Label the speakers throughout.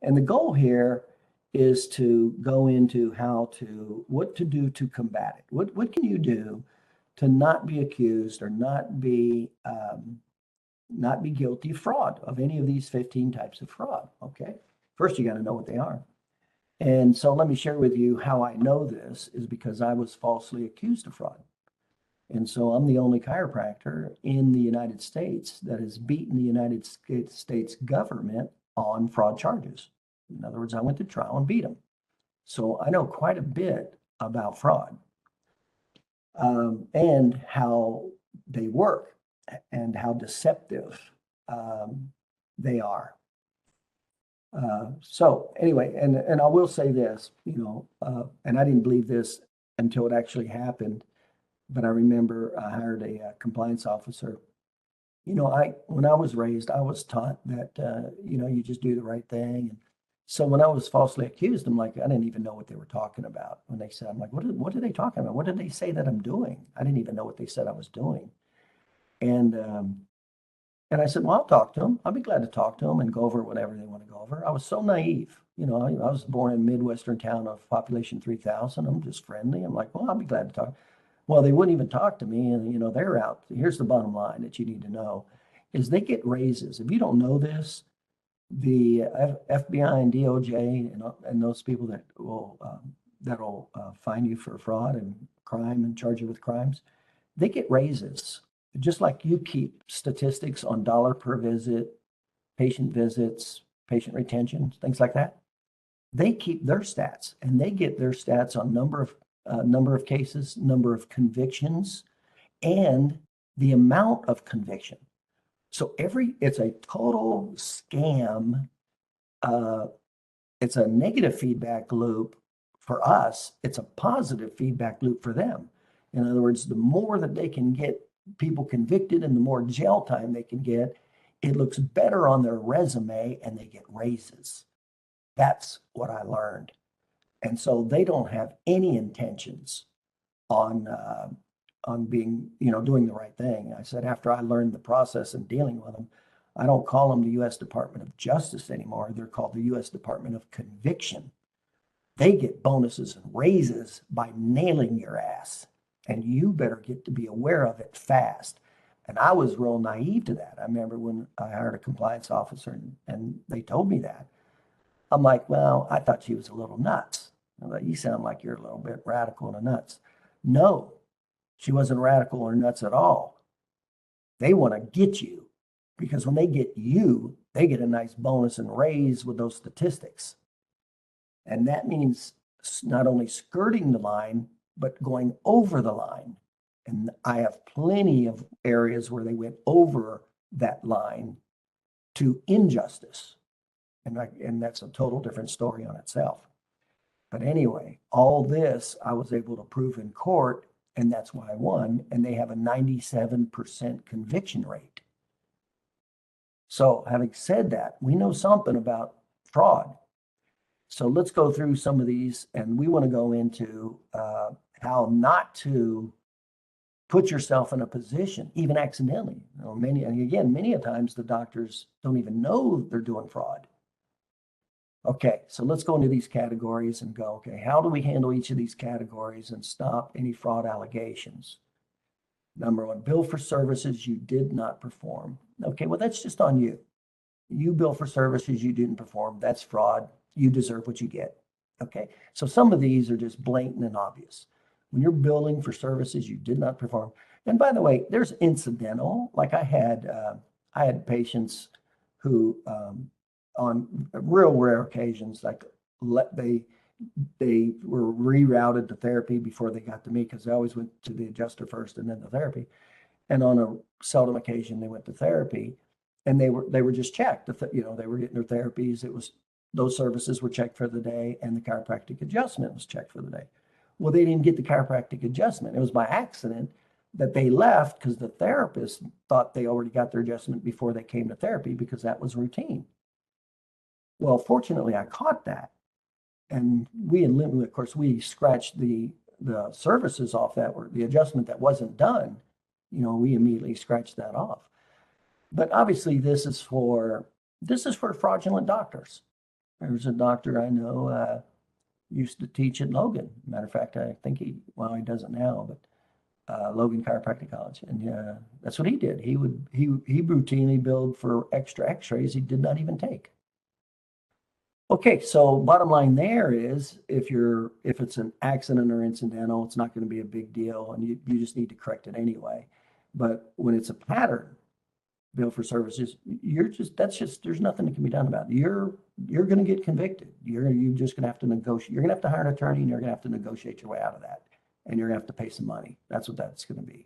Speaker 1: And the goal here is to go into what to do to combat it. What can you do to not be accused or not be guilty of fraud, of any of these 15 types of fraud? Okay. First, you got to know what they are. And so let me share with you how I know this is because I was falsely accused of fraud. And so I'm the only chiropractor in the United States that has beaten the United States government on fraud charges. In other words, I went to trial and beat them. So I know quite a bit about fraud and how they work and how deceptive they are. So anyway, and I will say this, and I didn't believe this until it actually happened, but I remember I hired a compliance officer. When I was raised, I was taught that you just do the right thing. And so when I was falsely accused, I'm like, I didn't even know what they were talking about when they said, I'm like, what are they talking about? What did they say that I'm doing? I didn't even know what they said I was doing. And I said, well, I'll talk to them. I'll be glad to talk to them and go over whatever they want to go over. I was so naive. I was born in a Midwestern town of population 3,000. I'm just friendly. I'm like, well, I'll be glad to talk. Well, they wouldn't even talk to me. And, they're out. Here's the bottom line that you need to know is they get raises. If you don't know this, the FBI and DOJ and those people that'll fine you for fraud and crime and charge you with crimes, they get raises. Just like you keep statistics on dollar per visit, patient visits, patient retention, things like that. They keep their stats, and they get their stats on number of cases, number of convictions, and the amount of conviction. So it's a total scam. It's a negative feedback loop for us. It's a positive feedback loop for them. In other words, the more that they can get people convicted and the more jail time they can get, it looks better on their resume and they get raises. That's what I learned. And so they don't have any intentions on being, doing the right thing. I said, after I learned the process and dealing with them, I don't call them the U.S. Department of Justice anymore. They're called the U.S. Department of Conviction. They get bonuses and raises by nailing your ass. And you better get to be aware of it fast. And I was real naive to that. I remember when I hired a compliance officer and they told me that. I'm like, well, I thought she was a little nuts. I'm like, you sound like you're a little bit radical and nuts. No, she wasn't radical or nuts at all. They want to get you because when they get you, they get a nice bonus and raise with those statistics. And that means not only skirting the line, but going over the line. And I have plenty of areas where they went over that line to injustice. And that's a total different story on itself. But anyway, all this I was able to prove in court, and that's why I won. And they have a 97% conviction rate. So having said that, we know something about fraud. So let's go through some of these, and we want to go into how not to put yourself in a position, even accidentally. Many a times the doctors don't even know they're doing fraud. Okay, so let's go into these categories and go, okay, how do we handle each of these categories and stop any fraud allegations? Number one, bill for services you did not perform. Okay, well, that's just on you. You bill for services you didn't perform. That's fraud. You deserve what you get. Okay, so some of these are just blatant and obvious. When you're billing for services you did not perform, and by the way, there's incidental. Like I had patients who, on real rare occasions, like they were rerouted to therapy before they got to me because they always went to the adjuster first and then the therapy. And on a seldom occasion, they went to therapy, and they were just checked. They were getting their therapies. It was those services were checked for the day, and the chiropractic adjustment was checked for the day. Well, they didn't get the chiropractic adjustment. It was by accident that they left because the therapist thought they already got their adjustment before they came to therapy because that was routine. Well, fortunately, I caught that. And of course, we scratched the services off that, or the adjustment that wasn't done. We immediately scratched that off. But obviously, this is for fraudulent doctors. There's a doctor I know, used to teach at Logan. Matter of fact, I think well, he doesn't now, but Logan Chiropractic College. And that's what he did. He routinely billed for extra x-rays he did not even take. Okay, so bottom line there is if it's an accident or incidental, it's not going to be a big deal and you just need to correct it anyway. But when it's a pattern, bill for services, there's nothing that can be done about it. You're going to get convicted. You're just going to have to negotiate. You're going to have to hire an attorney and you're going to have to negotiate your way out of that. And you're going to have to pay some money. That's what that's going to be.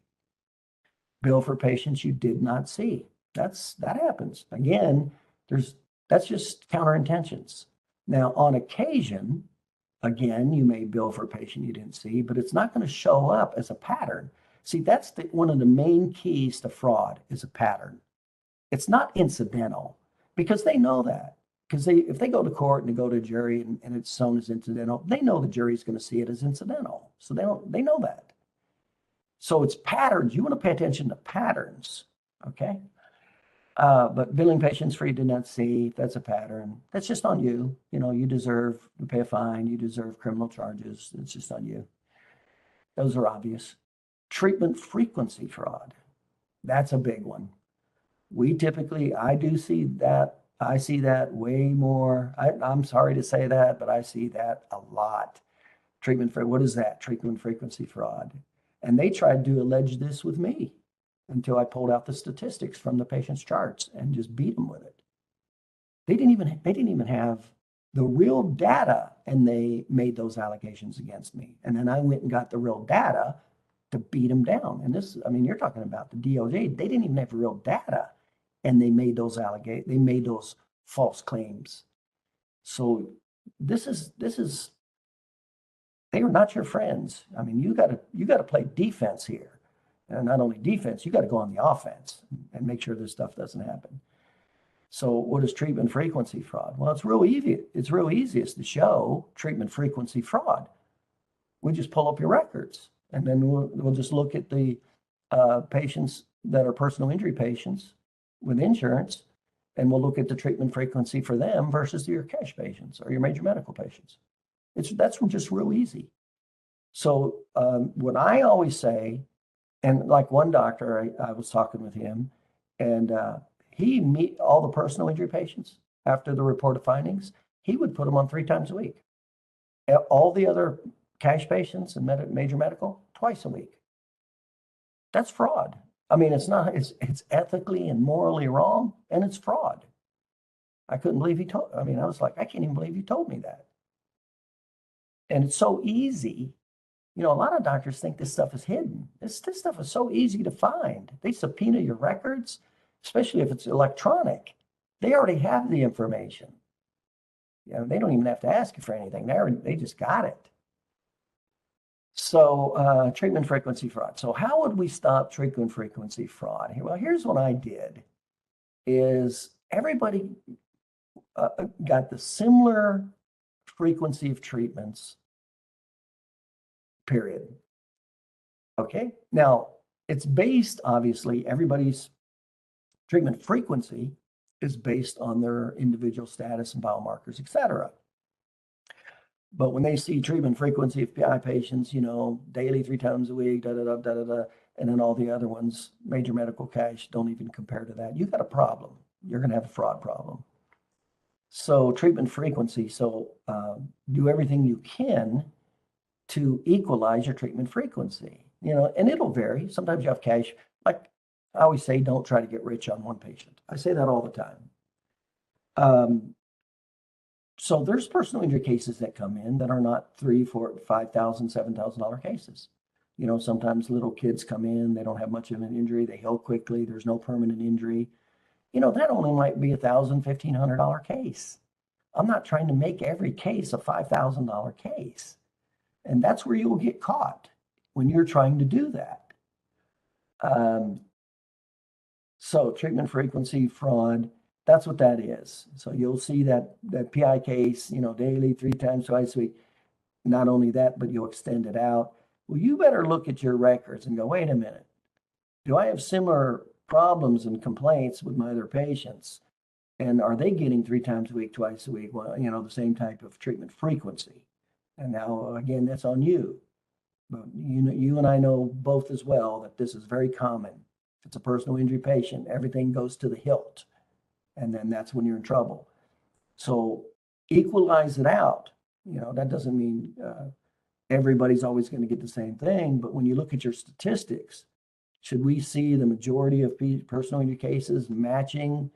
Speaker 1: Bill for patients you did not see. That happens. Again, that's just counter intentions. Now, on occasion, again, you may bill for a patient you didn't see, but it's not going to show up as a pattern. See, that's one of the main keys to fraud is a pattern. It's not incidental because they know that. Because if they go to court and they go to a jury and it's shown as incidental, they know the jury's going to see it as incidental. So they know that. So it's patterns. You want to pay attention to patterns, okay? But billing patients for you did not see, that's a pattern. That's just on you. You know, you deserve to pay a fine. You deserve criminal charges. It's just on you. Those are obvious. Treatment frequency fraud. That's a big one. I do see that. I see that way more. I'm sorry to say that, but I see that a lot. What is that? Treatment frequency fraud. And they tried to allege this with me until I pulled out the statistics from the patient's charts and just beat them with it. They didn't even have the real data, and they made those allegations against me. And then I went and got the real data to beat them down. And you're talking about the DOJ. They didn't even have real data, and they made those false claims. So this is they are not your friends. I mean, you got to play defense here. And not only defense, you got to go on the offense and make sure this stuff doesn't happen. So what is treatment frequency fraud? Well, it's real easy. It's real easiest to show treatment frequency fraud. We just pull up your records, and then we'll just look at the patients that are personal injury patients with insurance, and we'll look at the treatment frequency for them versus your cash patients or your major medical patients. That's just real easy. So what I always say, and like one doctor, I was talking with him, and he meet all the personal injury patients after the report of findings. He would put them on 3 times a week. All the other cash patients and major medical, twice a week. That's fraud. I mean, it's ethically and morally wrong, and it's fraud. I couldn't believe I was like, I can't even believe he told me that. And it's so easy. You know, a lot of doctors think this stuff is hidden. This stuff is so easy to find. They subpoena your records, especially if it's electronic. They already have the information. You know, they don't even have to ask you for anything. They just got it. So treatment frequency fraud. So how would we stop treatment frequency fraud? Well, here's what I did is everybody got the similar frequency of treatments, period. Okay. Now, it's based, obviously, everybody's treatment frequency is based on their individual status and biomarkers, et cetera. But when they see treatment frequency of PI patients, you know, daily, 3 times a week, and then all the other ones, major medical cash, don't even compare to that. You've got a problem. You're going to have a fraud problem. So treatment frequency. So do everything you can to equalize your treatment frequency. You know, and it'll vary. Sometimes you have cash. Like I always say, don't try to get rich on one patient. I say that all the time. So there's personal injury cases that come in that are not $3,000, $4,000, $5,000, $7,000 cases. You know, sometimes little kids come in, they don't have much of an injury, they heal quickly, there's no permanent injury. You know, that only might be $1,000, $1,500 case. I'm not trying to make every case a $5,000 case. And that's where you'll get caught when you're trying to do that. So treatment frequency fraud, that's what that is. So you'll see that PI case, you know, daily, 3 times, twice a week. Not only that, but you'll extend it out. Well, you better look at your records and go, wait a minute. Do I have similar problems and complaints with my other patients? And are they getting 3 times a week, twice a week? Well, the same type of treatment frequency. And now, again, that's on you. But you and I know both as well that this is very common. If it's a personal injury patient, everything goes to the hilt. And then that's when you're in trouble. So equalize it out. That doesn't mean everybody's always going to get the same thing. But when you look at your statistics, should we see the majority of personal injury cases matching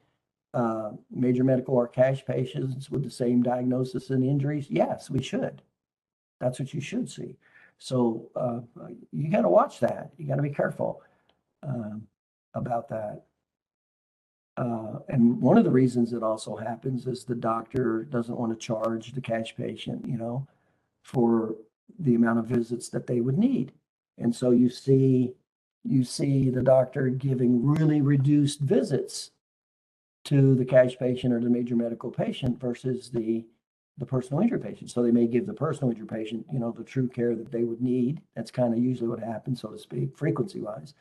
Speaker 1: major medical or cash patients with the same diagnosis and injuries? Yes, we should. That's what you should see. So you got to watch that. You got to be careful about that. And one of the reasons it also happens is the doctor doesn't want to charge the cash patient, for the amount of visits that they would need. And so you see the doctor giving really reduced visits to the cash patient or the major medical patient versus the personal injury patient. So they may give the personal injury patient, the true care that they would need. That's kind of usually what happens, so to speak, frequency wise.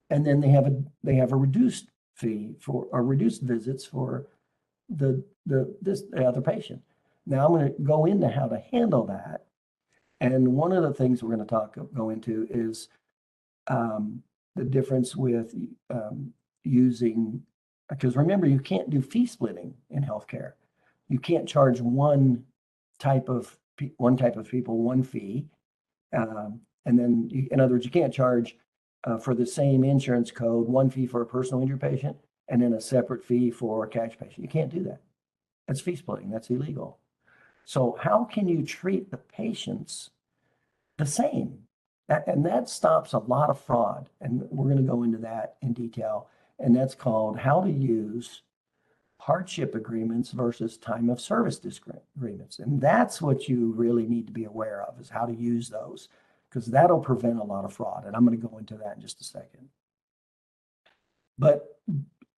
Speaker 1: And then they have a reduced fee for, or reduced visits for the other patient. Now I'm going to go into how to handle that. And one of the things we're going to go into is the difference with using, because remember, you can't do fee splitting in healthcare. You can't charge one type of people one fee, and then in other words, you can't charge for the same insurance code one fee for a personal injury patient and then a separate fee for a cash patient. You can't do that. That's fee splitting. That's illegal. So how can you treat the patients the same? And that stops a lot of fraud. And we're going to go into that in detail. And that's called how to use hardship agreements versus time of service agreements. And that's what you really need to be aware of, is how to use those, because that'll prevent a lot of fraud. And I'm going to go into that in just a second. But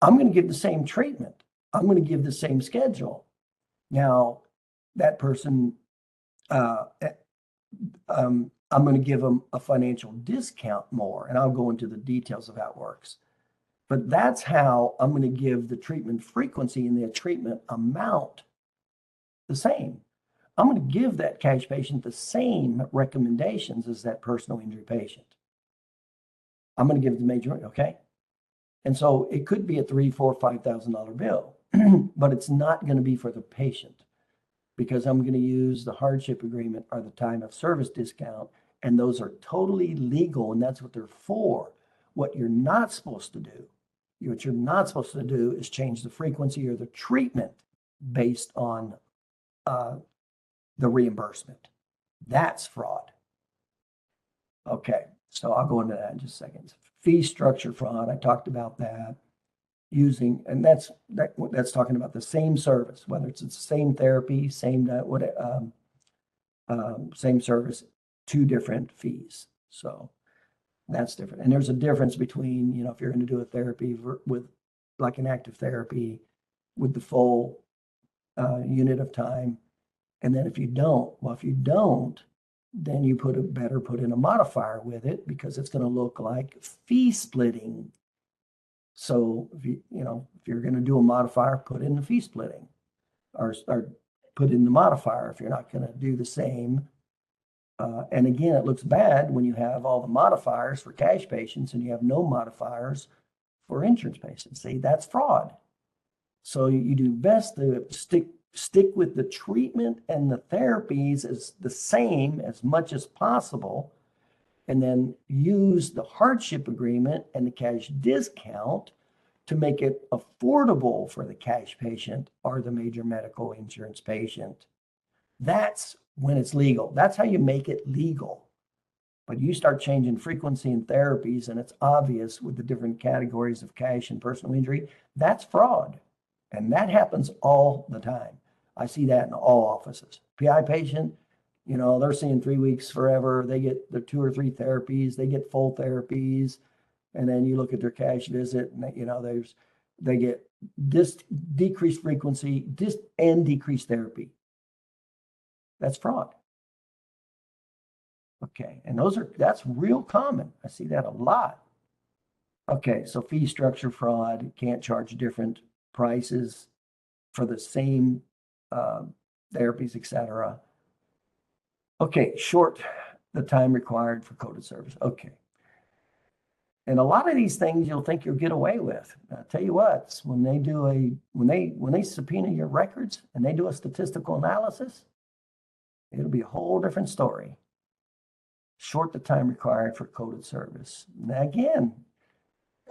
Speaker 1: I'm going to give the same treatment. I'm going to give the same schedule. Now, that person, I'm going to give them a financial discount more, and I'll go into the details of how it works. But that's how I'm going to give the treatment frequency and the treatment amount the same. I'm going to give that cash patient the same recommendations as that personal injury patient. I'm going to give the major, okay? And so it could be a $3,000, $4,000, $5,000 bill, but it's not going to be for the patient, because I'm going to use the hardship agreement or the time of service discount, and those are totally legal, and that's what they're for. What you're not supposed to do is change the frequency or the treatment based on the reimbursement. That's fraud. Okay, so I'll go into that in just a second. Fee structure fraud, I talked about that. And that's talking about the same service, whether it's the same therapy, same service, 2 different fees. So that's different. And there's a difference between, if you're going to do a therapy with like an active therapy with the full unit of time. And then if you don't, then you better put in a modifier with it, because it's going to look like fee splitting. So if you're going to do a modifier, put in the fee splitting, or put in the modifier if you're not going to do the same. And again, it looks bad when you have all the modifiers for cash patients and you have no modifiers for insurance patients. See, that's fraud. So you do best to stick with the treatment and the therapies as the same as much as possible, and then use the hardship agreement and the cash discount to make it affordable for the cash patient or the major medical insurance patient. That's when it's legal. That's how you make it legal. But you start changing frequency and therapies, and it's obvious with the different categories of cash and personal injury, that's fraud. And that happens all the time. I see that in all offices. PI patient, they're seeing 3 weeks forever. They get their 2 or 3 therapies. They get full therapies. And then you look at their cash visit, and they get decreased frequency and decreased therapy. That's fraud. Okay, and that's real common. I see that a lot. Okay, so fee structure fraud, can't charge different prices for the same therapies, etc. Okay, short the time required for coded service. Okay. And a lot of these things you'll think you'll get away with. I'll tell you what, when they subpoena your records and they do a statistical analysis, it'll be a whole different story. Short the time required for coded service. Now, again,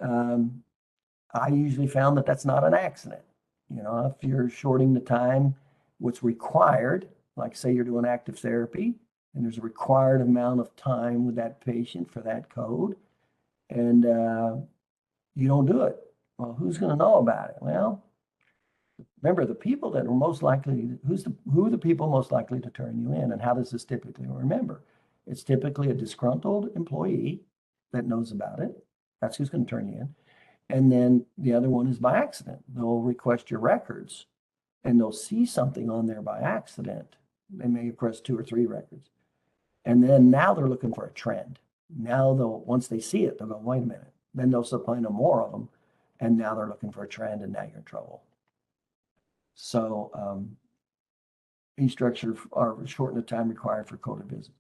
Speaker 1: I usually found that that's not an accident. If you're shorting the time, what's required, like say you're doing active therapy, and there's a required amount of time with that patient for that code, and you don't do it. Well, who's going to know about it? Well, remember the people that are most likely, who are the people most likely to turn you in, and how does this typically? Remember, it's typically a disgruntled employee that knows about it. That's who's going to turn you in. And then the other one is by accident. They'll request your records and they'll see something on there by accident. They may request 2 or 3 records. And then now they're looking for a trend. Now once they see it, they'll go, wait a minute. Then they'll supply more of them. And now they're looking for a trend, and now you're in trouble. So fee structure or shorten the time required for coded visits.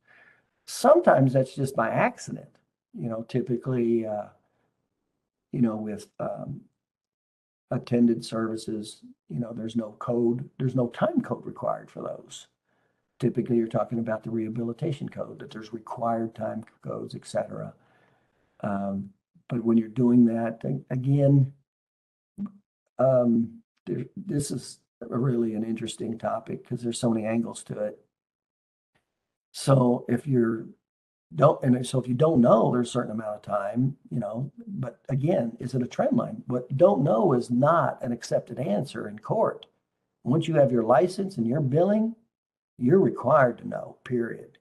Speaker 1: Sometimes that's just by accident. Typically, with attended services, there's no time code required for those. Typically, you're talking about the rehabilitation code, that there's required time codes, etc. But when you're doing that, again, this is really an interesting topic because there's so many angles to it. So if you don't know, there's a certain amount of time, but again, is it a trend line? What don't know is not an accepted answer in court. Once you have your license and your billing, you're required to know, period.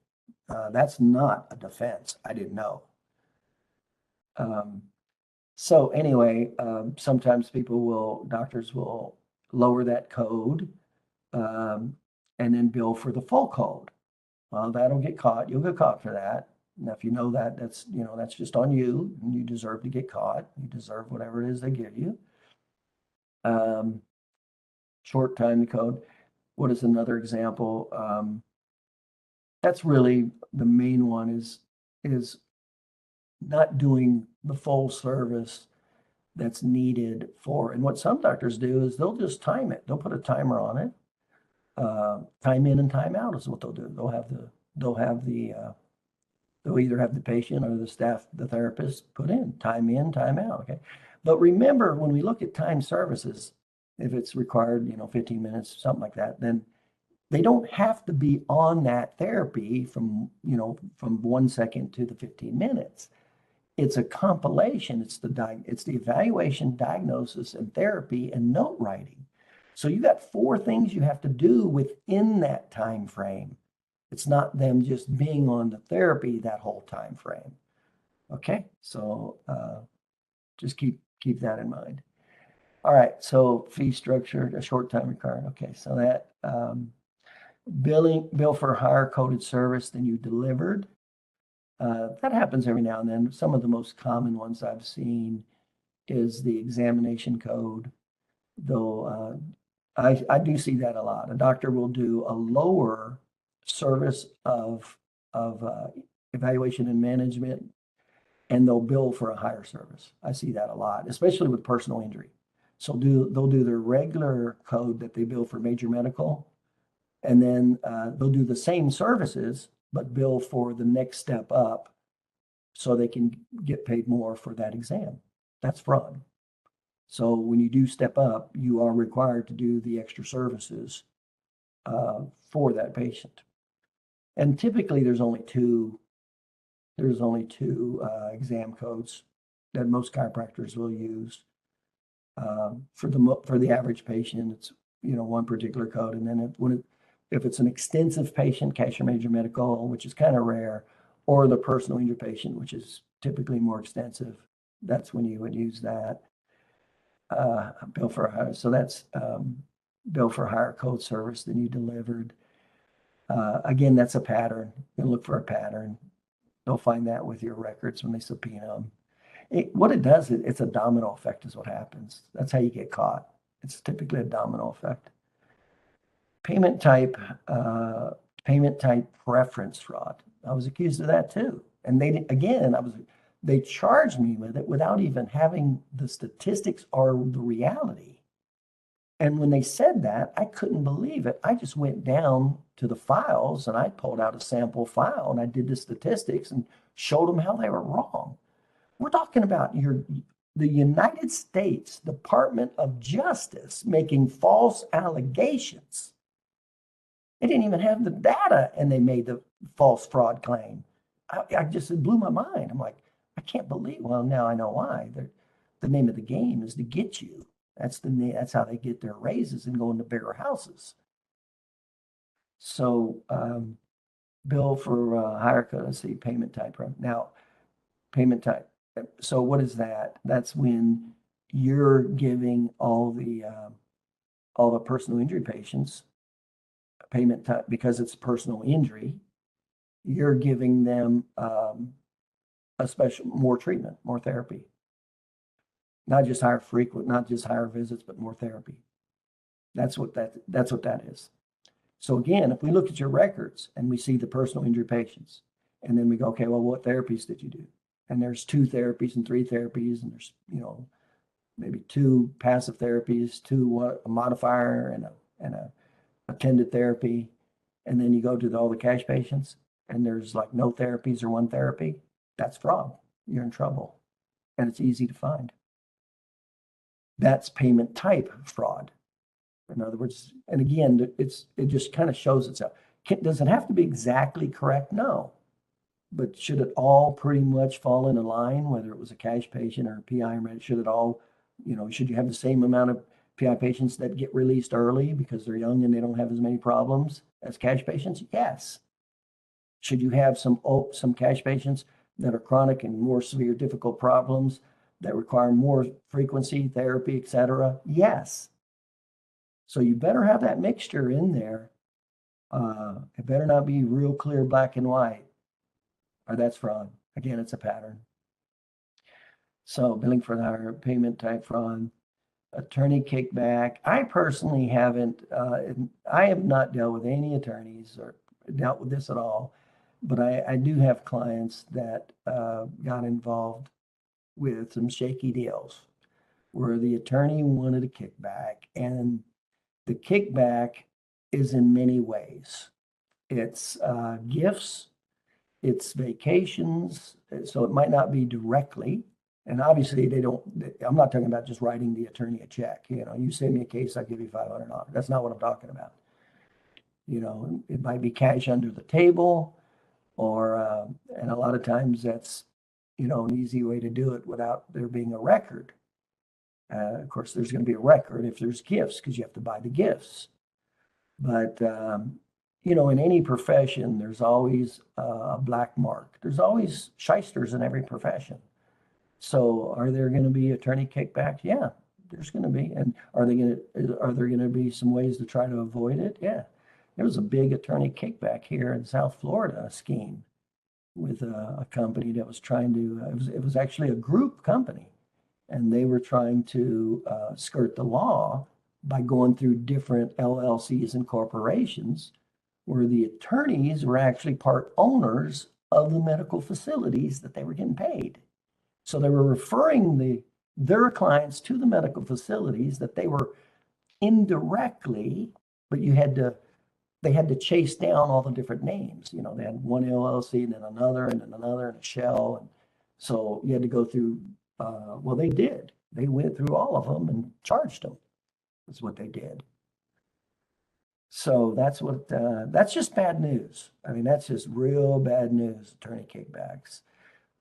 Speaker 1: That's not a defense. I didn't know. So anyway, sometimes doctors will lower that code and then bill for the full code. Well, that'll get caught. You'll get caught for that. Now, if you know that, that's just on you, and you deserve to get caught. You deserve whatever it is they give you. Short time code. What is another example? That's really the main one is not doing the full service that's needed for. And what some doctors do is they'll just time it. They'll put a timer on it. Time in and time out is what they'll do. They'll either have the patient or the staff, the therapist, put in, time time out. Okay. But remember, when we look at time services, if it's required, 15 minutes, something like that, then they don't have to be on that therapy from 1 second to the 15 minutes. It's a compilation. It's the evaluation, diagnosis, and therapy and note writing. So you got 4 things you have to do within that time frame. It's not them just being on the therapy that whole time frame. Okay, so just keep that in mind. All right, so fee structure, a short time required. Okay, so that bill for higher coded service than you delivered. That happens every now and then. Some of the most common ones I've seen is the examination code, though I do see that a lot. A doctor will do a lower service of evaluation and management, and they'll bill for a higher service. I see that a lot, especially with personal injury. So they'll do their regular code that they bill for major medical, and then they'll do the same services, but bill for the next step up so they can get paid more for that exam. That's fraud. So when you do step up, you are required to do the extra services for that patient. And typically there's only two exam codes that most chiropractors will use. For the average patient, it's one particular code, and then if it's an extensive patient, cash or major medical, which is kind of rare, or the personal injury patient, which is typically more extensive, that's when you would use that. Bill for higher, so that's bill for higher code service than you delivered. Again, that's a pattern. You look for a pattern. They'll find that with your records when they subpoena them. What it does, it's a domino effect is what happens. That's how you get caught. It's typically a domino effect. Payment type, payment type preference fraud. I was accused of that too. And they charged me with it without even having the statistics or the reality. And when they said that, I couldn't believe it. I just went down to the files and I pulled out a sample file and I did the statistics and showed them how they were wrong. We're talking about the United States Department of Justice making false allegations. They didn't even have the data and they made the false fraud claim. I just, it blew my mind. I'm like, I can't believe, well, now I know why. The name of the game is to get you. That's how they get their raises and go into bigger houses. So, bill for higher code, let's see, payment type. Now, payment type. So what is that? That's when you're giving all the personal injury patients payment type because it's personal injury. You're giving them a special more treatment, more therapy. Not just higher visits, but more therapy. That's what that is. So again, if we look at your records and we see the personal injury patients, and then we go, okay, well, what therapies did you do? And there's 2 therapies and 3 therapies, and there's, maybe 2 passive therapies, 2 a modifier and a attended therapy. And then you go to all the cash patients and there's like no therapies or 1 therapy. That's fraud. You're in trouble. And it's easy to find. That's payment type fraud. In other words, and again, it just kind of shows itself. Does it have to be exactly correct? No. But should it all pretty much fall in a line, whether it was a cash patient or a PI, should it all, should you have the same amount of PI patients that get released early because they're young and they don't have as many problems as cash patients? Yes. Should you have some cash patients that are chronic and more severe, difficult problems that require more frequency, therapy, et cetera? Yes. So you better have that mixture in there. It better not be real clear black and white, or that's fraud. Again, it's a pattern. So billing for the higher payment type fraud, attorney kickback. I personally haven't, I have not dealt with any attorneys or dealt with this at all, but I do have clients that got involved with some shaky deals where the attorney wanted a kickback, and the kickback is in many ways. It's gifts, it's vacations, so it might not be directly. And obviously I'm not talking about just writing the attorney a check. You send me a case, I'll give you $500. That's not what I'm talking about. It might be cash under the table or, and a lot of times that's, an easy way to do it without there being a record. Of course, there's going to be a record if there's gifts because you have to buy the gifts. But, in any profession, there's always a black mark. There's always shysters in every profession. So are there going to be attorney kickbacks? Yeah, there's going to be. And are there going to be some ways to try to avoid it? Yeah. There was a big attorney kickback here in South Florida scheme with a company that was trying to, it was actually a group company, and they were trying to skirt the law by going through different LLCs and corporations where the attorneys were actually part owners of the medical facilities that they were getting paid. So they were referring their clients to the medical facilities that they were indirectly, but they had to chase down all the different names. They had one LLC and then another and a shell. And so you had to go through, well, they did. They went through all of them and charged them. That's what they did. So that's just bad news. I mean, that's just real bad news, attorney kickbacks.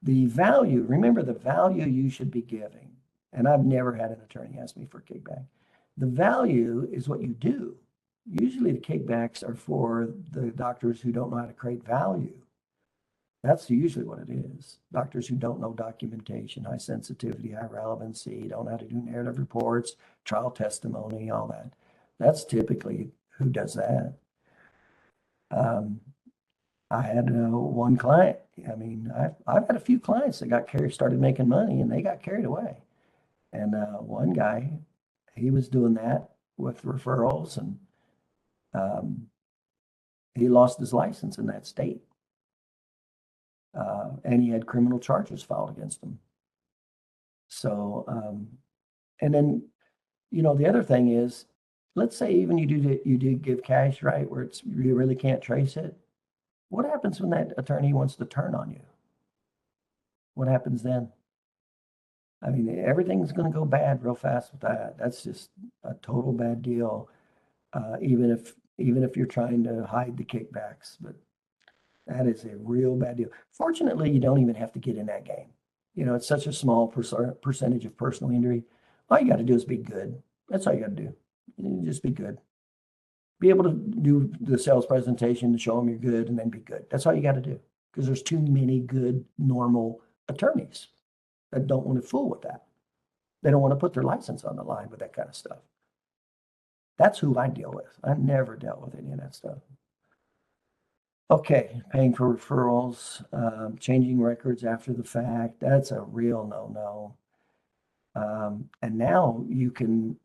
Speaker 1: The value, remember the value you should be giving. And I've never had an attorney ask me for a kickback. The value is what you do. Usually the kickbacks are for the doctors who don't know how to create value. That's usually what it is. Doctors who don't know documentation, high sensitivity, high relevancy, don't know how to do narrative reports, trial testimony, all that. That's typically who does that. I had one client. I mean, I've had a few clients that started making money and they got carried away. And one guy he was doing that with referrals, and um, he lost his license in that state. And he had criminal charges filed against him. So, and then, the other thing is, let's say even you did give cash, right, where you really can't trace it. What happens when that attorney wants to turn on you? What happens then? I mean, everything's going to go bad real fast with that. That's just a total bad deal. Even if you're trying to hide the kickbacks, but that is a real bad deal. Fortunately, you don't even have to get in that game. It's such a small percentage of personal injury. All you got to do is be good. That's all you got to do. Just be good. Be able to do the sales presentation to show them you're good, and then be good. That's all you got to do, because there's too many good, normal attorneys that don't want to fool with that. They don't want to put their license on the line with that kind of stuff. That's who I deal with. I've never dealt with any of that stuff. Okay, paying for referrals, changing records after the fact. That's a real no-no. And now you can,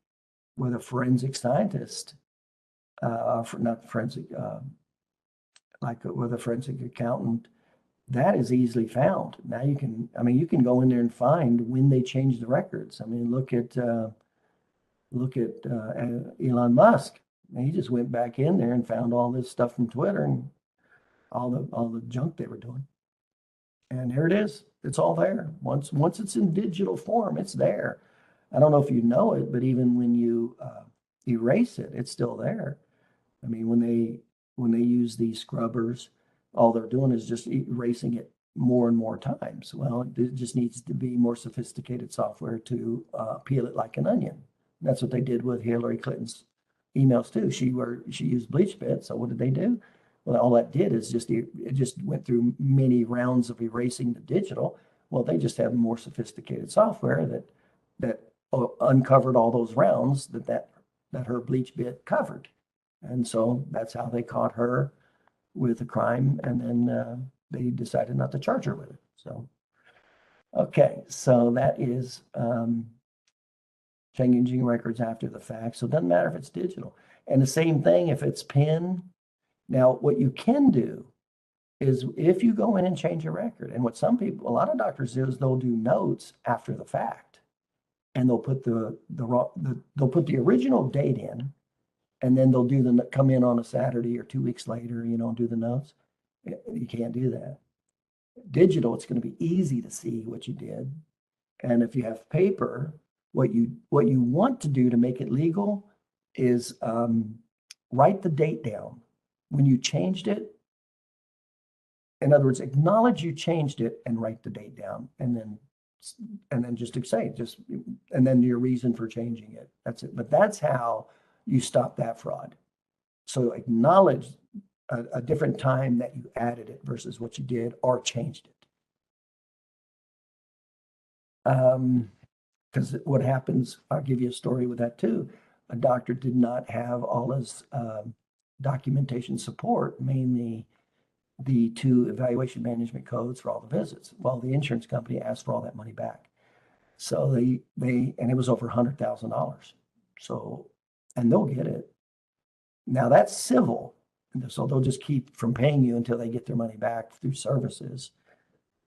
Speaker 1: with a forensic scientist, not forensic, like with a forensic accountant, that is easily found. Now you can go in there and find when they changed the records. I mean, look at Elon Musk. He just went back in there and found all this stuff from Twitter and all the junk they were doing. And here it is. It's all there. Once it's in digital form, it's there. I don't know if you know it, but even when you erase it, it's still there. I mean, when they use these scrubbers, all they're doing is just erasing it more and more times. Well, it just needs to be more sophisticated software to peel it like an onion. That's what they did with Hillary Clinton's emails too. She used bleach bit. So what did they do? Well, all that did is it just went through many rounds of erasing the digital. Well, they just have more sophisticated software that uncovered all those rounds that her bleach bit covered. And so that's how they caught her with a crime, and then they decided not to charge her with it. So, okay, so that is changing records after the fact. So it doesn't matter if it's digital. And the same thing if it's PIN. Now, what you can do is if you go in and change a record, and what a lot of doctors do is they'll do notes after the fact, and they'll put they'll put the original date in, and then they'll come in on a Saturday or 2 weeks later, and do the notes. You can't do that. Digital, it's going to be easy to see what you did. And if you have paper, what you want to do to make it legal is write the date down when you changed it. In other words, acknowledge you changed it and write the date down, and then just and then your reason for changing it. That's it. But that's how you stop that fraud. So acknowledge a different time that you added it versus what you did or changed it. Because what happens, I'll give you a story with that too. A doctor did not have all his documentation support, mainly the 2 evaluation management codes for all the visits. Well, the insurance company asked for all that money back. So and it was over $100,000. So, and they'll get it. Now that's civil. So they'll just keep from paying you until they get their money back through services.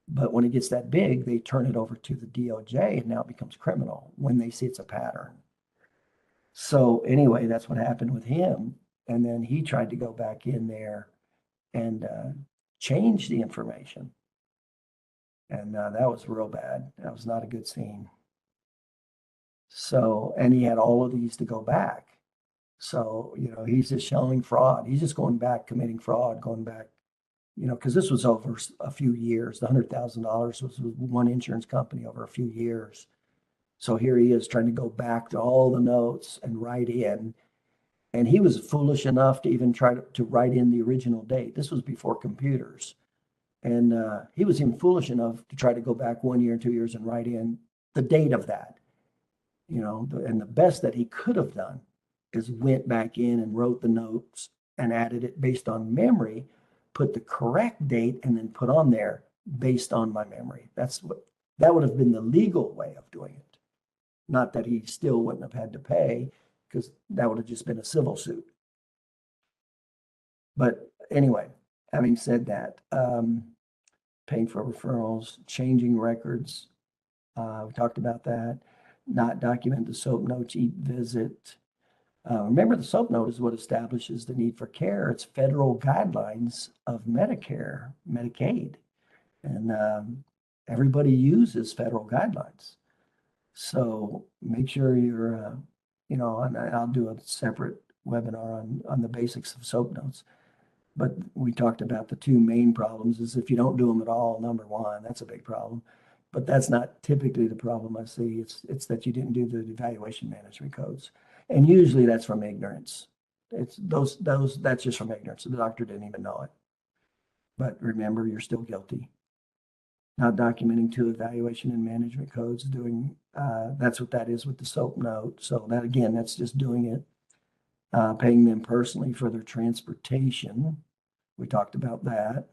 Speaker 1: But when it gets that big, they turn it over to the DOJ, and now it becomes criminal when they see it's a pattern. So anyway, that's what happened with him. And then he tried to go back in there and change the information. And that was real bad. That was not a good scene. So, and he had all of these to go back. So, he's just showing fraud. He's just going back, committing fraud, going back, because this was over a few years. The $100,000 was with one insurance company over a few years. So here he is trying to go back to all the notes and write in. And he was foolish enough to even try to write in the original date. This was before computers. And he was even foolish enough to try to go back 1 year and 2 years and write in the date of that. And the best that he could have done is went back in and wrote the notes and added it based on memory, put the correct date, and then put on there based on my memory. That would have been the legal way of doing it. Not that he still wouldn't have had to pay, because that would have just been a civil suit. But anyway, having said that, paying for referrals, changing records, we talked about that. Not document the SOAP notes each visit. Remember, the SOAP note is what establishes the need for care. It's federal guidelines of Medicare, Medicaid, and everybody uses federal guidelines. So make sure you're, and I'll do a separate webinar on the basics of SOAP notes. But we talked about the two main problems is if you don't do them at all, number one, that's a big problem. But that's not typically the problem I see. It's that you didn't do the evaluation management codes. And usually that's from ignorance. It's that's just from ignorance. The doctor didn't even know it. But remember, you're still guilty. Not documenting two evaluation and management codes, that's what that is with the SOAP note. So that, again, that's just doing it. Paying them personally for their transportation. We talked about that.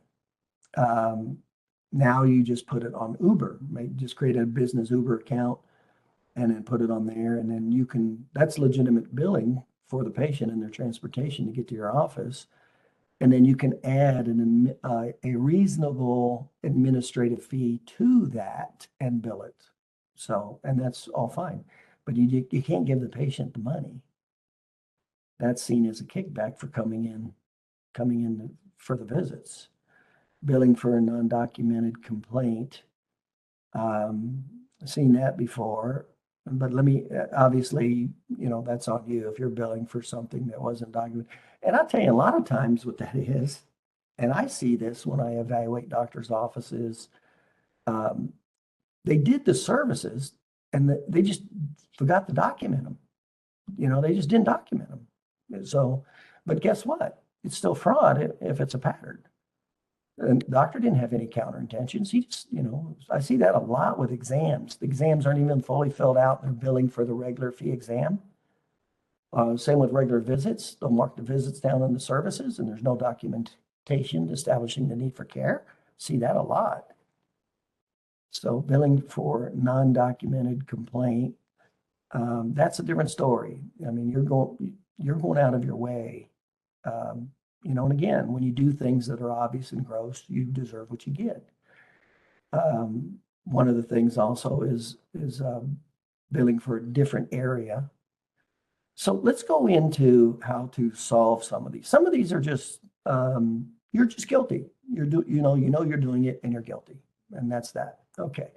Speaker 1: Now you just put it on Uber. Just create a business Uber account and then put it on there. And then that's legitimate billing for the patient and their transportation to get to your office. And then you can add a reasonable administrative fee to that and bill it. So, and that's all fine. But you can't give the patient the money. That's seen as a kickback for coming in for the visits. Billing for a non-documented complaint. Seen that before, but obviously, that's on you if you're billing for something that wasn't documented. And I'll tell you a lot of times what that is, and I see this when I evaluate doctors' offices. They did the services and they just forgot to document them. They just didn't document them. So, but guess what? It's still fraud if it's a pattern. And the doctor didn't have any counter intentions. He just, I see that a lot with exams. The exams aren't even fully filled out. They're billing for the regular fee exam. Same with regular visits. They'll mark the visits down in the services and there's no documentation establishing the need for care. See that a lot. So billing for non-documented complaint, that's a different story. I mean, you're going out of your way. And again, when you do things that are obvious and gross, you deserve what you get. One of the things also is billing for a different area. So let's go into how to solve some of these. Some of these are just you're just guilty. You're doing it and you're guilty, and that's that. Okay.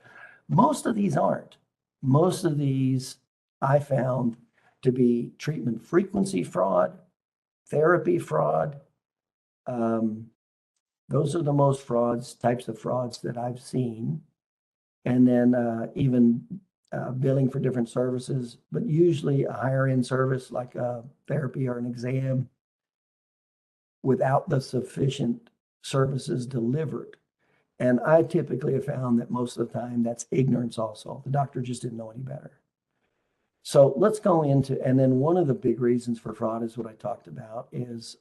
Speaker 1: Most of these aren't. Most of these I found to be treatment frequency fraud, therapy fraud. Those are the most types of frauds that I've seen. And then even billing for different services, but usually a higher end service like a therapy or an exam without the sufficient services delivered. And I typically have found that most of the time that's ignorance also. The doctor just didn't know any better. So let's go into, and then one of the big reasons for fraud is what I talked about is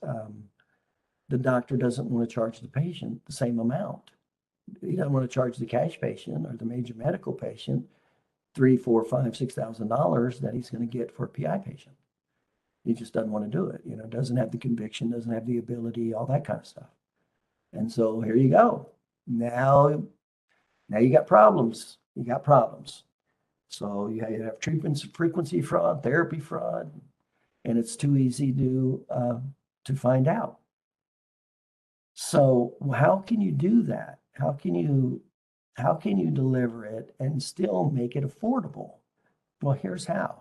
Speaker 1: the doctor doesn't want to charge the patient the same amount. He doesn't want to charge the cash patient or the major medical patient $3,000, $4,000, $5,000, $6,000 that he's going to get for a PI patient. He just doesn't want to do it. Doesn't have the conviction, doesn't have the ability, all that kind of stuff. And so here you go. Now you got problems. You got problems. So you have treatment frequency fraud, therapy fraud, and it's too easy to find out. So how can you do that? How can you deliver it and still make it affordable? Well, here's how.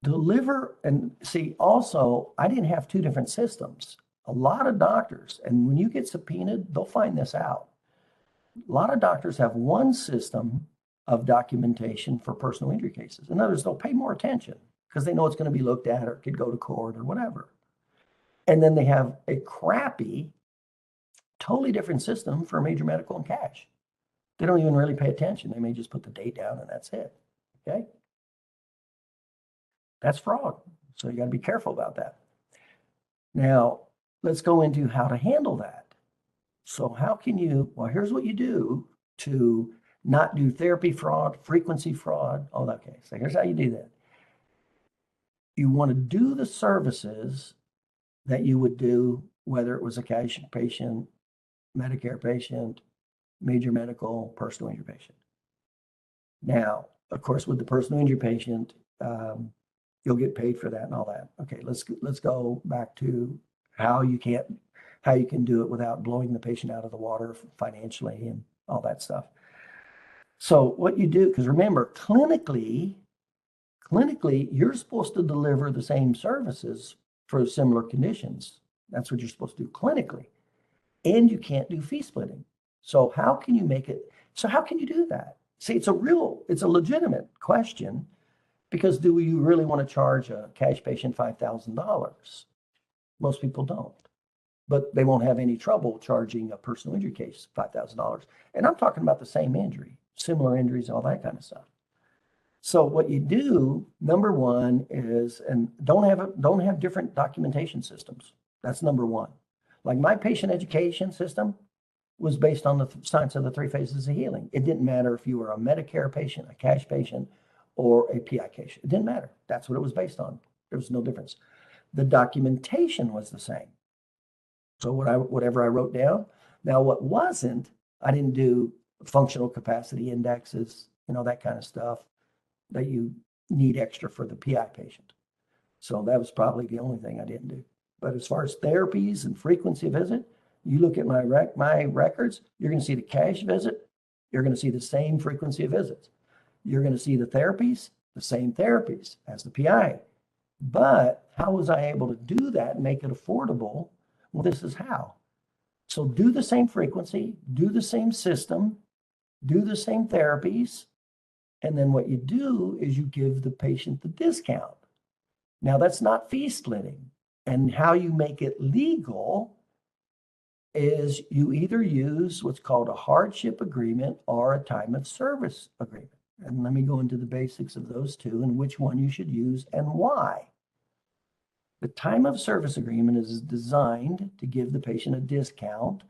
Speaker 1: Deliver, and see, also, I didn't have two different systems. A lot of doctors, and when you get subpoenaed, they'll find this out. A lot of doctors have one system of documentation for personal injury cases. In other words, they'll pay more attention because they know it's going to be looked at or it could go to court or whatever. And then they have a crappy, totally different system for major medical and cash. They don't even really pay attention. They may just put the date down and that's it. Okay? That's fraud. So you got to be careful about that. Now, let's go into how to handle that. So how can you, well, here's what you do to not do therapy fraud, frequency fraud, all that. Okay, so here's how you do that. You want to do the services that you would do, whether it was a cash patient, Medicare patient, major medical, personal injury patient. Now, of course, with the personal injury patient, you'll get paid for that and all that. Okay, let's go back to how you can do it without blowing the patient out of the water financially and all that stuff. So what you do, because remember, clinically, you're supposed to deliver the same services for similar conditions. That's what you're supposed to do clinically. And you can't do fee splitting. So how can you make it? So how can you do that? See, it's a legitimate question, because do you really want to charge a cash patient $5,000? Most people don't, but they won't have any trouble charging a personal injury case $5,000. And I'm talking about the same injury, similar injuries, all that kind of stuff. So what you do, number one is, and don't have different documentation systems. That's number one. Like my patient education system was based on the science of the 3 phases of healing. It didn't matter if you were a Medicare patient, a cash patient, or a PI patient. It didn't matter. That's what it was based on. There was no difference. The documentation was the same. So whatever I wrote down. Now, what wasn't, I didn't do functional capacity indexes, that kind of stuff that you need extra for the PI patient. So that was probably the only thing I didn't do. But as far as therapies and frequency of visit, you look at my records, you're going to see the cash visit, you're going to see the same frequency of visits. You're going to see the therapies, the same therapies as the PI. But how was I able to do that and make it affordable? Well, this is how. So do the same frequency, do the same system, do the same therapies, and then what you do is you give the patient the discount. Now, that's not fee splitting. And how you make it legal is you either use what's called a hardship agreement or a time of service agreement. And let me go into the basics of those two and which one you should use and why. The time of service agreement is designed to give the patient a discount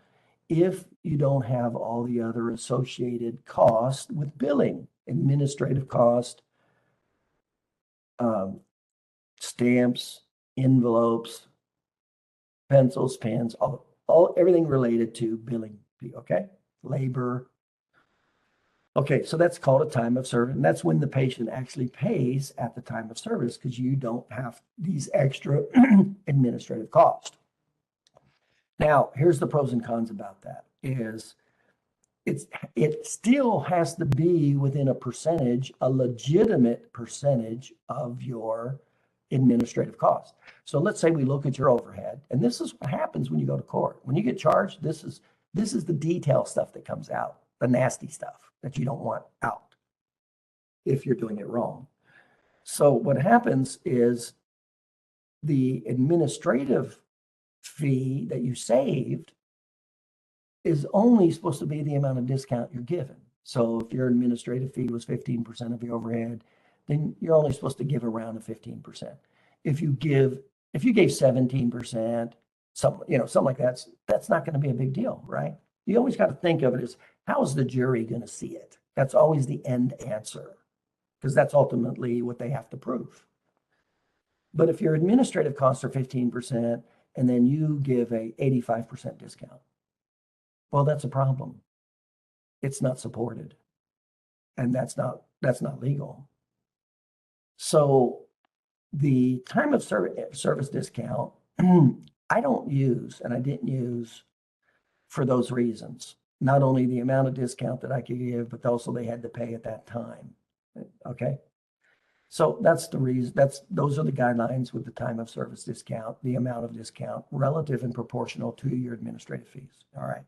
Speaker 1: if you don't have all the other associated costs with billing, administrative cost, stamps, envelopes, pencils, pens, everything related to billing, okay? Labor. Okay, so that's called a time of service, and that's when the patient actually pays at the time of service, because you don't have these extra administrative costs. Now, here's the pros and cons about that, is it still has to be within a legitimate percentage of your administrative costs. So let's say we look at your overhead, and this is what happens when you go to court. When you get charged, this is the detail stuff that comes out, the nasty stuff that you don't want out if you're doing it wrong. So what happens is the administrative fee that you saved is only supposed to be the amount of discount you're given. So if your administrative fee was 15% of your overhead, then you're only supposed to give around a 15%. If you gave 17%, something like that, that's not going to be a big deal, right? You always got to think of it as, how's the jury going to see it? That's always the end answer, because that's ultimately what they have to prove. But if your administrative costs are 15% and then you give a 85% discount, well, that's a problem. It's not supported, and that's not legal. So the time of service discount, I don't use, and I didn't use for those reasons. Not only the amount of discount that I could give, but also they had to pay at that time. Okay. So that's the reason, those are the guidelines with the time of service discount, the amount of discount, relative and proportional to your administrative fees. All right.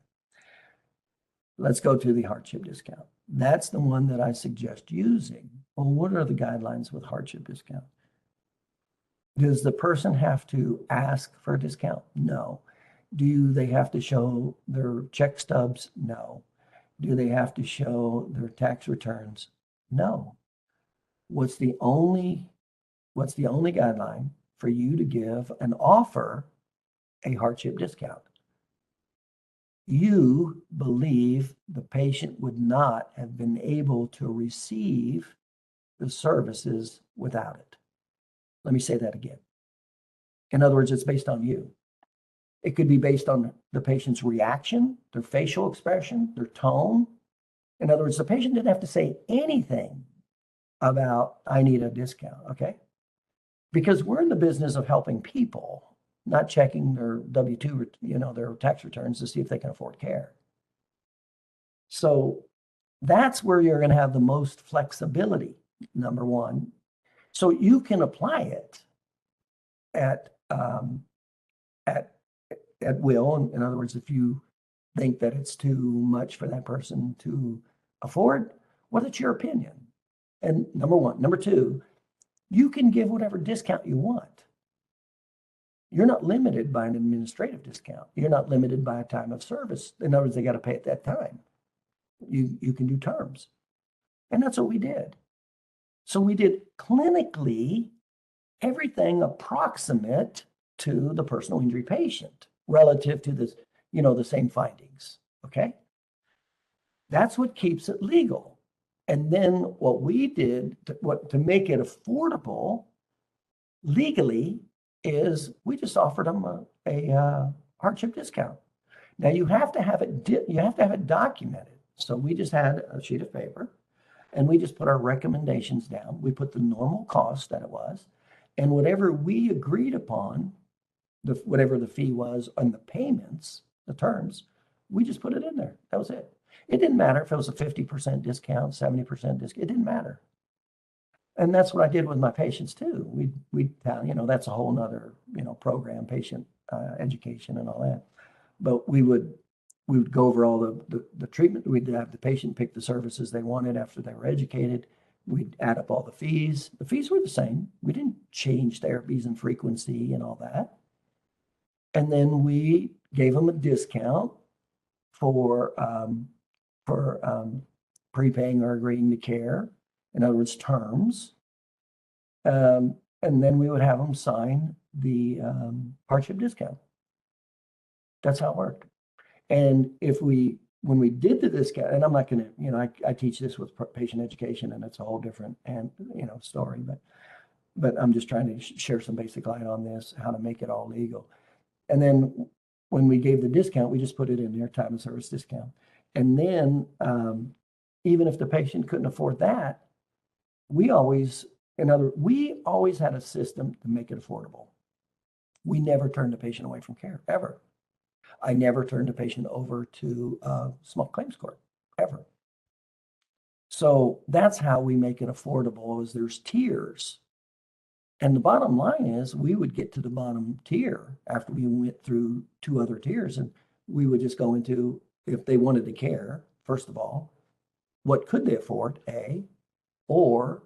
Speaker 1: Let's go to the hardship discount. That's the one that I suggest using. Well, what are the guidelines with hardship discount? Does the person have to ask for a discount? No. Do they have to show their check stubs? No. Do they have to show their tax returns? No. What's the only guideline for you to give and offer a hardship discount? You believe the patient would not have been able to receive the services without it. Let me say that again. In other words, it's based on you. It could be based on the patient's reaction, their facial expression, their tone. In other words, the patient didn't have to say anything about, I need a discount, okay? Because we're in the business of helping people, not checking their W-2, their tax returns to see if they can afford care. So that's where you're going to have the most flexibility, number one. So you can apply it at at will. In other words, if you think that it's too much for that person to afford, well, it's your opinion. And number one. Number two, you can give whatever discount you want. You're not limited by an administrative discount. You're not limited by a time of service. In other words, they got to pay at that time. You can do terms. And that's what we did. So we did clinically everything approximate to the personal injury patient relative to this, the same findings. Okay. That's what keeps it legal. And then what we did to make it affordable legally is we just offered them a hardship discount. Now you have to have it documented. So we just had a sheet of paper and we just put our recommendations down. We put the normal cost that it was, and whatever we agreed upon, whatever the fee was on the payments, the terms, we just put it in there. That was it. It didn't matter if it was a 50% discount, 70% discount. It didn't matter. And that's what I did with my patients too. We that's a whole nother, program, patient education and all that. But we would go over all the treatment. We'd have the patient pick the services they wanted after they were educated. We'd add up all the fees. The fees were the same. We didn't change therapies and frequency and all that. And then we gave them a discount for prepaying or agreeing to care. In other words, terms. And then we would have them sign the hardship discount. That's how it worked. And when we did the discount, and I'm not going to, I teach this with patient education, and it's a whole different story, but I'm just trying to share some basic light on this, how to make it all legal. And then when we gave the discount, we just put it in there, time and service discount. And then even if the patient couldn't afford that, we always had a system to make it affordable. We never turned a patient away from care, ever. I never turned a patient over to small claims court, ever. So that's how we make it affordable, is there's tiers. And the bottom line is we would get to the bottom tier after we went through 2 other tiers, and we would just go into, if they wanted to care, first of all, what could they afford, A, or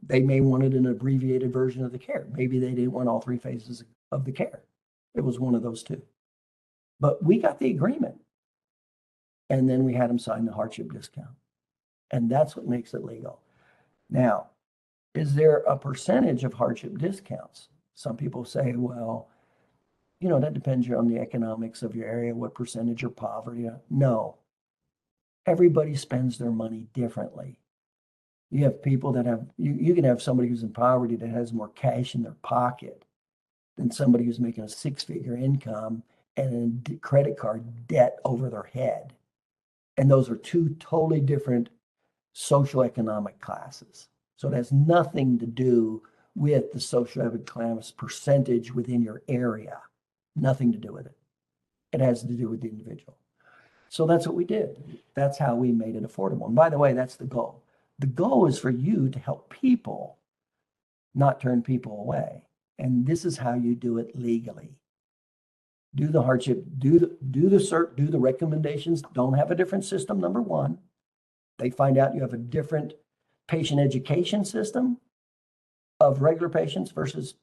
Speaker 1: they may wanted an abbreviated version of the care. Maybe they didn't want all 3 phases of the care. It was one of those 2. But we got the agreement. And then we had them sign the hardship discount. And that's what makes it legal. Now, is there a percentage of hardship discounts? Some people say, well, that depends on the economics of your area, what percentage of poverty. No. Everybody spends their money differently. You have people that you can have somebody who's in poverty that has more cash in their pocket than somebody who's making a 6-figure income and a credit card debt over their head. And those are 2 totally different socioeconomic classes. So it has nothing to do with the socioeconomic class percentage within your area. Nothing to do with it. It has to do with the individual. So that's what we did. That's how we made it affordable. And by the way, that's the goal. The goal is for you to help people, not turn people away. And this is how you do it legally. Do the hardship, do the recommendations. Don't have a different system, number one. They find out you have a different patient education system of regular patients versus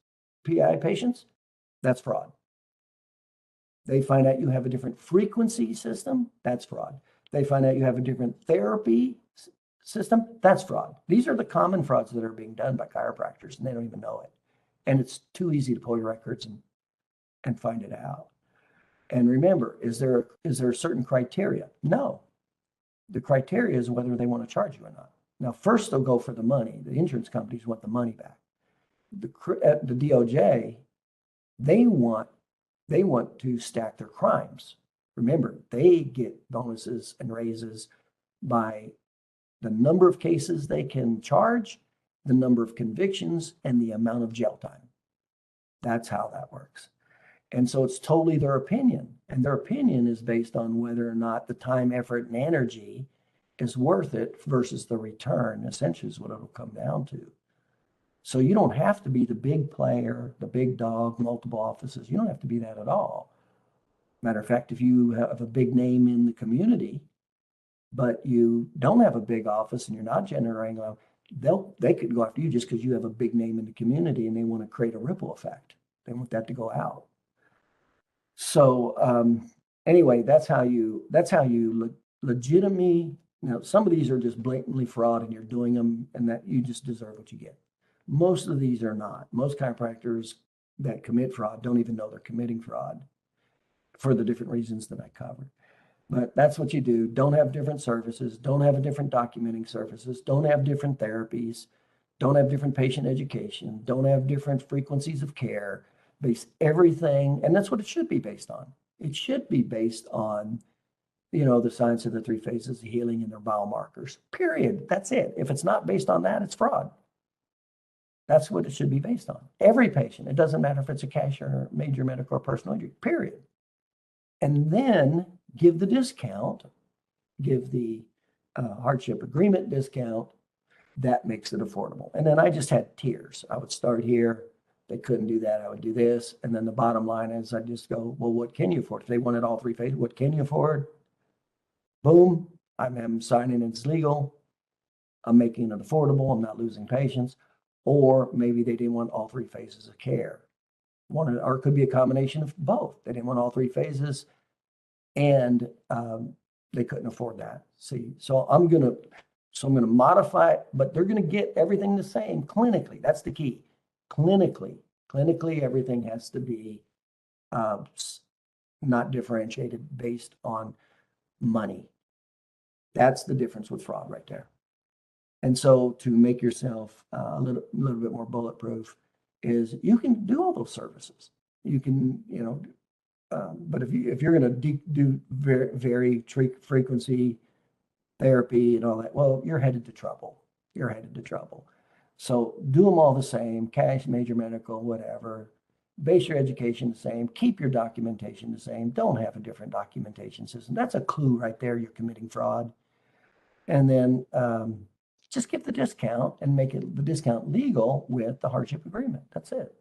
Speaker 1: PI patients. That's fraud. They find out you have a different frequency system. That's fraud. They find out you have a different therapy system. That's fraud. These are the common frauds that are being done by chiropractors, and they don't even know it. And it's too easy to pull your records and find it out. And remember, is there a certain criteria? No. The criteria is whether they want to charge you or not. Now, first they'll go for the money. The insurance companies want the money back. The DOJ, they want to stack their crimes. Remember, they get bonuses and raises by the number of cases they can charge, the number of convictions, and the amount of jail time. That's how that works. And so it's totally their opinion. And their opinion is based on whether or not the time, effort, and energy is worth it versus the return, essentially is what it'll come down to. So you don't have to be the big player, the big dog, multiple offices. You don't have to be that at all. Matter of fact, if you have a big name in the community, but you don't have a big office and you're not generating, they could go after you just because you have a big name in the community and they want to create a ripple effect. They want that to go out. So anyway, that's how you legitimately, some of these are just blatantly fraud and you're doing them and that you just deserve what you get. Most of these are not. Most chiropractors that commit fraud don't even know they're committing fraud for the different reasons that I covered. But that's what you do. Don't have different services. Don't have a different documenting services. Don't have different therapies. Don't have different patient education. Don't have different frequencies of care. Base everything, and that's what it should be based on. It should be based on, the science of the 3 phases of healing and their biomarkers, period. That's it. If it's not based on that, it's fraud. That's what it should be based on. Every patient, it doesn't matter if it's a cash or major medical or personal injury, period. And then give the discount, give the hardship agreement discount. That makes it affordable. And then I just had tiers. I would start here. They couldn't do that. I would do this. And then the bottom line is I just go, well, what can you afford? If they wanted all 3 phases, what can you afford? Boom. I'm signing it's legal. I'm making it affordable. I'm not losing patients. Or maybe they didn't want all 3 phases of care. Or it could be a combination of both. They didn't want all 3 phases and they couldn't afford that. See, so I'm going to modify it, but they're going to get everything the same clinically. That's the key. Clinically, everything has to be not differentiated based on money. That's the difference with fraud right there. And so to make yourself a little bit more bulletproof is you can do all those services. You can, but if you're going to do very frequency therapy and all that, well, you're headed to trouble. So do them all the same, cash, major medical, whatever. Base your education the same. Keep your documentation the same. Don't have a different documentation system. That's a clue right there. You're committing fraud. And then just give the discount and make the discount legal with the hardship agreement. That's it.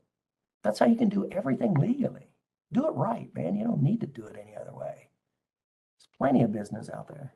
Speaker 1: That's how you can do everything legally. Do it right, man. You don't need to do it any other way. There's plenty of business out there.